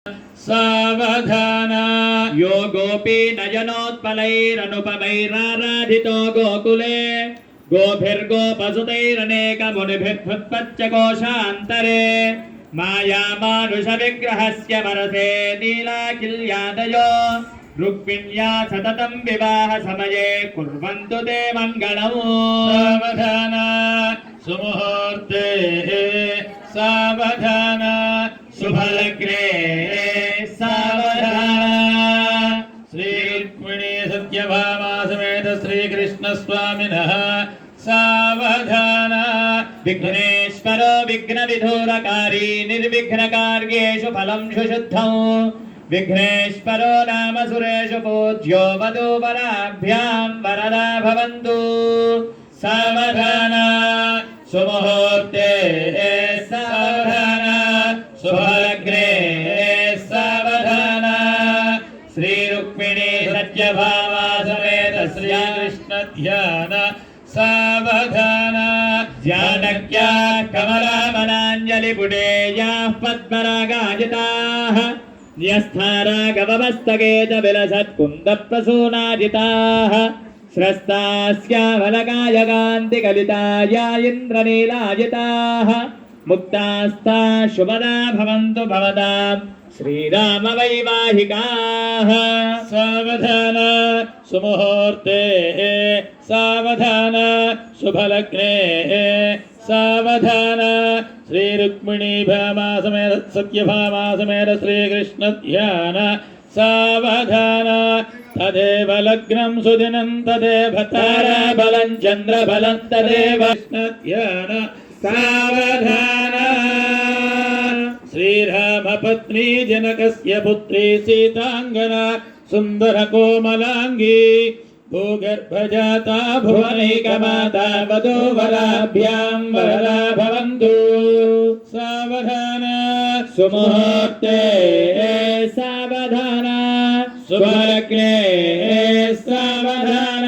सावधान यो गोपी नयनोत्पलैरनुपमैराराधितो गोकुले गोभिर्गोपसुतैरनेकमुनिभिर्भुत्पच्चकोशान्तरे मायामानुषविग्रहस्य वरसे नीलाकिल्यादयो रुक्मिण्या सततं विवाह समये कुर्वन्तु ते मङ्गलम्। सावधान सुमुहूर्ते सावधान शुभलग्ने सावधान। श्री रुक्मिणी सत्यभामा समेत श्रीकृष्ण स्वामिनः सावधान। विघ्नेश्वरो विघ्नविधूरकारी निर्विघ्नकार्येषु फलं सुशुद्धं विघ्नेश्वरो नाम सुरेषु पूज्यो वधूवराभ्यां वरदा भवन्तु। सावधान सुमुहूर्ते सावधान शुभलग्ने सावधान। श्री रुक्मिणी सत्यभामा समेत श्रीकृष्ण ध्यान सावधान। जानक्या कमलामलाञ्जलिपुडेयाः पद्मरागाजिताः न्यस्थारागवमस्तके च विलसत्कुन्दप्रसूनाजिताः स्रस्तास्यामलकायकान्तिकलिताया इन्द्रनीलाजिताः मुक्तास्ता शुभदा भवन्तु भवतां श्रीरामवैवाहिकाः। सावधान सुमुहूर्ते सावधान शुभलग्ने सावधान। श्री रुक्मिणी भामा समेत सत्यभामा समेत श्रीकृष्ण ध्यान सावधान। तदेव लग्नं सुदिनं तदेव ताराबलं चन्द्रबलं तदेव कृष्ण ध्यान सावधान। श्रीरामपत्नी जनकस्य पुत्री सीतांगना सुन्दरकोमलांगी भूगर्भजाता भुवनैकमाता वधूवराभ्यां वरदा भवन्तु। सावधान सुमुहूर्ते सावधान शुभलग्ने सावधान।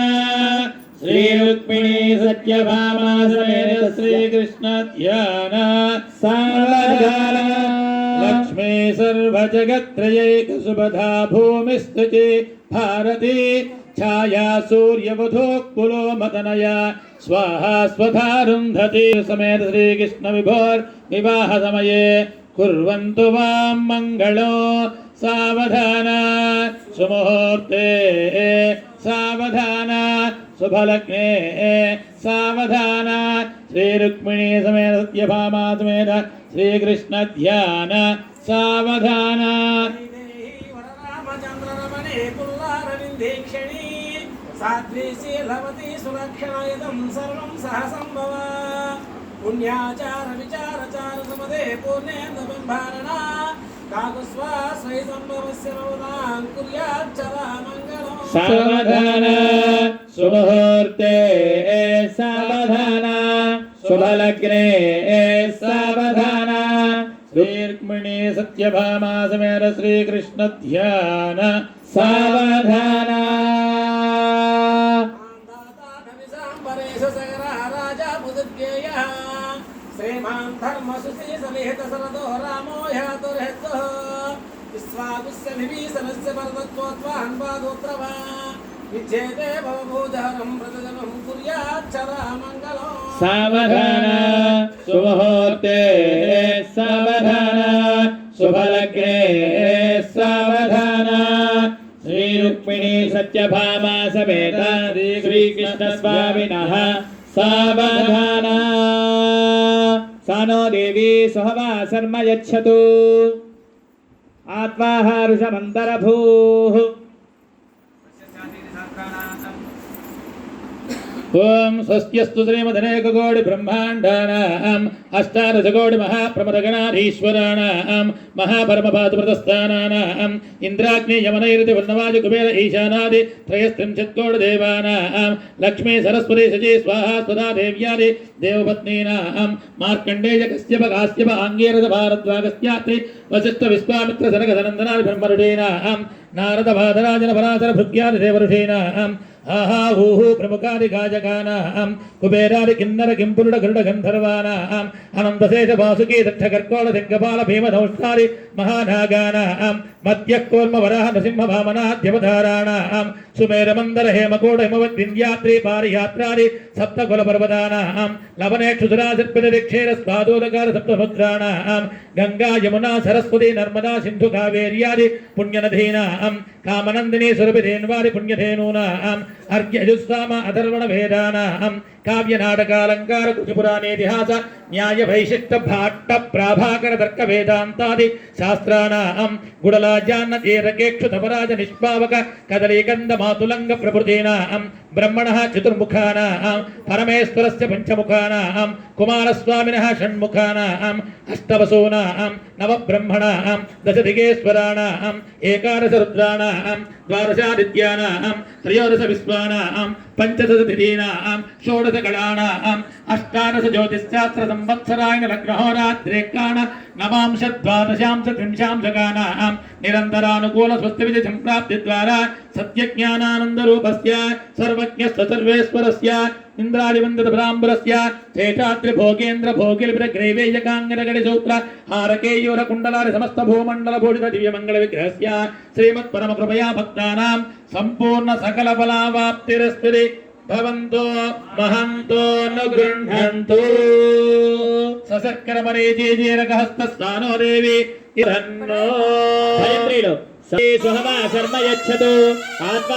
श्री रुक्मिणी सत्यभामा समेत श्रीकृष्ण ध्यान सावधान। लक्ष्मी सर्वजगत्त्रयैकसुभधा भूमिस्तुति भारती छाया सूर्यवधू कुलो मदनया स्वाहा स्वधारुन्धति। समेत श्रीकृष्ण विभोर विवाह समये कुर्वन्तु वां मंगलो। सावधान सुमुहूर्ते सावधान शुभलग्ने सावधान। श्री रुक्मिणी समेत सत्यभामा समेत श्रीकृष्ण ध्यान सावधान। साध्वीशीलवती सुलक्षणयदं सर्वं सहसंभव पुण्याचार विचारचार समदे पूर्णेन्दुबिम्बारणा काकुस्वा स्वै संभवस्य भवतां कुर्याच्चरा मङ्गलम्। सावधान सुमुहूर्ते सावधान शुभलग्ने सावधान। श्रीरुक्मिणी सत्यभामा समेत श्रीकृष्ण ध्यान सावधान। श्रीमान् धर्मसुसी समेत सरदो रामो ह्यातुर्हेतुः विश्वागुस्य विभीषणस्य वरदत्वत्वान् वादोत्रवा विच्छेदे भवभूधरं प्रजनं कुर्याच्चरा मङ्गलम्। सावधान सुमुहूर्ते सावधान शुभलग्ने सावधान। श्री रुक्मिणी सत्यभामा समेत श्रीकृष्ण स्वामिनः सावधान। सानो देवी सहवा शर्म यच्छतु आत्माहारुषमन्तरभूः। ओम स्वस्त्यस्तु श्रीमदनेककोटि ब्रह्माण्डानाम् अष्टादशकोटि महाप्रमदगणाधीश्वराणाम् महापरमपादप्रतस्थानानाम् इन्द्राग्नि यमनैरति वर्णवाजु कुबेर ईशानादि त्रयस्त्रिंशत्कोटि देवानाम् लक्ष्मी सरस्वती शची स्वाहा स्वधा देव्यादि देवपत्नीनाम् मार्कण्डेय कश्यप काश्यप आङ्गीरस भारद्वागस्यात्रि वसिष्ठ विश्वामित्र जनक सनन्दनादि ब्रह्मऋषीणाम् नारद भादराजन पराशर भृग्यादि देवऋषीणाम् ఆహా ఊహు ప్రముఖాది గాజకానాం కుబేరాది కిన్నర కింపురుడ గరుడ గంధర్వానాం అనంతశేష వాసుకీ దక్ష కర్కోళ దిగ్గపాల భీమధౌష్టాది మహానాగానాం మధ్య కూర్మ వరాహ నృసింహ వామనాద్యవధారాణాం సుమేర మందర హేమకోడ హిమవద్ వింధ్యాద్రి పారియాత్రాది సప్తకుల పర్వతానాం లవనే క్షుధురాశిర్పితరిక్షేర స్వాదోదకార సప్తముద్రాణాం గంగా యమునా సరస్వతి నర్మదా సింధు కావేర్యాది పుణ్యనదీనాం కామనందిని సురభిధేన్వాది పుణ్యధేనూనాం అర్ఘ్యజుస్సామ అధర్వణ వేదానాం కావ్య నాటకాలంకార కృతిపురాణేతిహాస న్యాయ వైశిష్ట భాట్ట ప్రాభాకర తర్క వేదాంతాది శాస్త్రాణాం గుడలాజాన్న ఏరకేక్షు తపరాజ నిష్పావక కదలీకంద మాతులంగ ప్రభృతీనాం బ్రహ్మణః చతుర్ముఖానాం పరమేశ్వరస్య పంచముఖానాం కుమారస్వామినః షణ్ముఖానాం అష్టవసూనాం నవబ్రహ్మణాం దశదిగేశ్వరాణాం ఏకాదశ రుద్రాణాం ద్వాదశాదిత్యానాం త్రయోదశ విశ్వానాం పంచదశ తిథీనాం షోడశ కళానాం అష్టాదశ జ్యోతిశ్శాస్త్ర సంవత్సరాయణ లగ్నహోరాత్రేకాణ నవాంశ ద్వాదశాంశ త్రింశాంశకానాం నిరంతరానుకూల స్వస్తి విజయ సంప్రాప్తి ద్వారా సత్యజ్ఞానానంద రూపస్య సర్వజ్ఞస్య సర్వేశ్వరస్య ఇంద్రాదివందిత బ్రాహ్మరస్య శేషాద్రి భోగేంద్ర భోగిలిపిత గ్రైవేయకాంగరగడి సూత్ర హారకేయూర కుండలారి సమస్త భూమండల భూషిత దివ్యమంగళ విగ్రహస్య శ్రీమత్ పరమ కృపయా భక్తానాం సంపూర్ణ సకల ఫలావాప్తిరస్తి భవంతో మహంతో నుగృహంతు సశర్కరమరే జేజేరకహస్తస్థానో దేవి ఇదన్నో భయంత్రీలు శర్మ యచ్చతు ఆత్మ